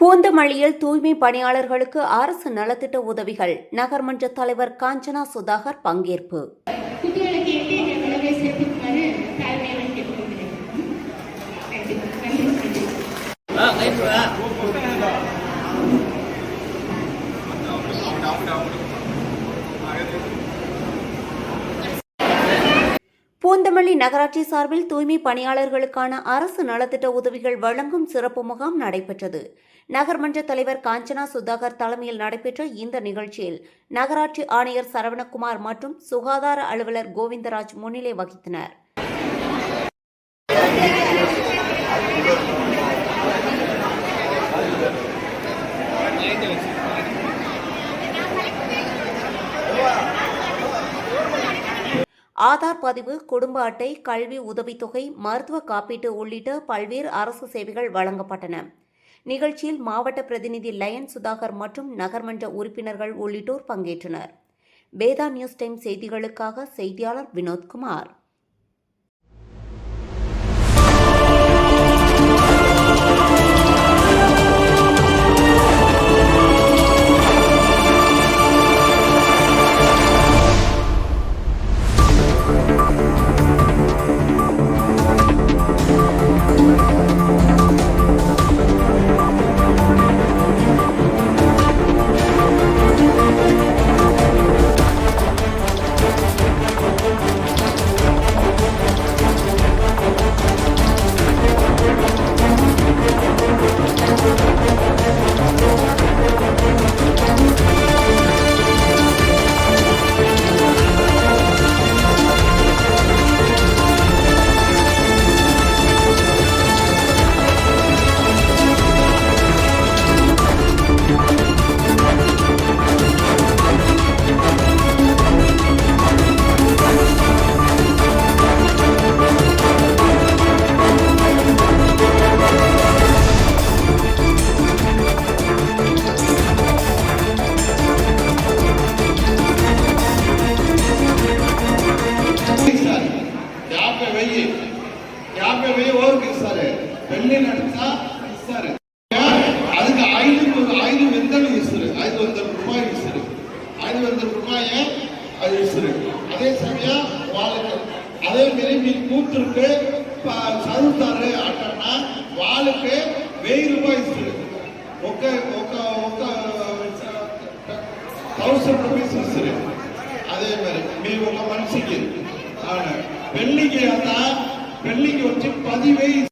பூந்தமல்லியில் தூய்மை பணியாளர்களுக்கு அரசு நலத்திட்ட உதவிகள். நகர்மன்ற தலைவர் காஞ்சனா சுதாகர் பங்கேற்பு. பூந்தமல்லி நகராட்சி சார்பில் தூய்மை பணியாளர்களுக்கான அரசு நலத்திட்ட உதவிகள் வழங்கும் சிறப்பு முகாம் நடைபெற்றது. நகர்மன்ற தலைவர் காஞ்சனா சுதாகர் தலைமையில் நடைபெற்ற இந்த நிகழ்ச்சியில் நகராட்சி ஆணையர் சரவணகுமார் மற்றும் சுகாதார அலுவலர் கோவிந்தராஜ் முன்னிலை வகித்தனர். ஆதார் பதிவு, குடும்ப அட்டை, கல்வி உதவித்தொகை, மருத்துவ காப்பீட்டு உள்ளிட்ட பல்வேறு அரசு சேவைகள் வழங்கப்பட்டன. நிகழ்ச்சியில் மாவட்ட பிரதிநிதி லயன் சுதாகர் மற்றும் நகர்மன்ற உறுப்பினர்கள் உள்ளிட்டோர் பங்கேற்றனர். வேதா நியூஸ் டைம் செய்திகளுக்காக செய்தியாளர் வினோத்குமார். పెళ్లి నడుస్తా ఇస్తారు. அதுக்கு 500 ఇస్తారు, 500 రూపాయలు ఇస్తారు, 500 రూపాయలు అది ఇస్తారు. అదే సమయం వాళ్ళకి అదే మీరు మీ కూతురుకి చదువుతారు అంటున్నా వాళ్ళకి 1000 రూపాయలు ఇస్తారు. ఒక 1000 రూపీస్ ఇస్తారు. అదే మరి మీరు ఒక మనిషికి పెళ్లికి అంతా పెళ్లికి వచ్చి 10,000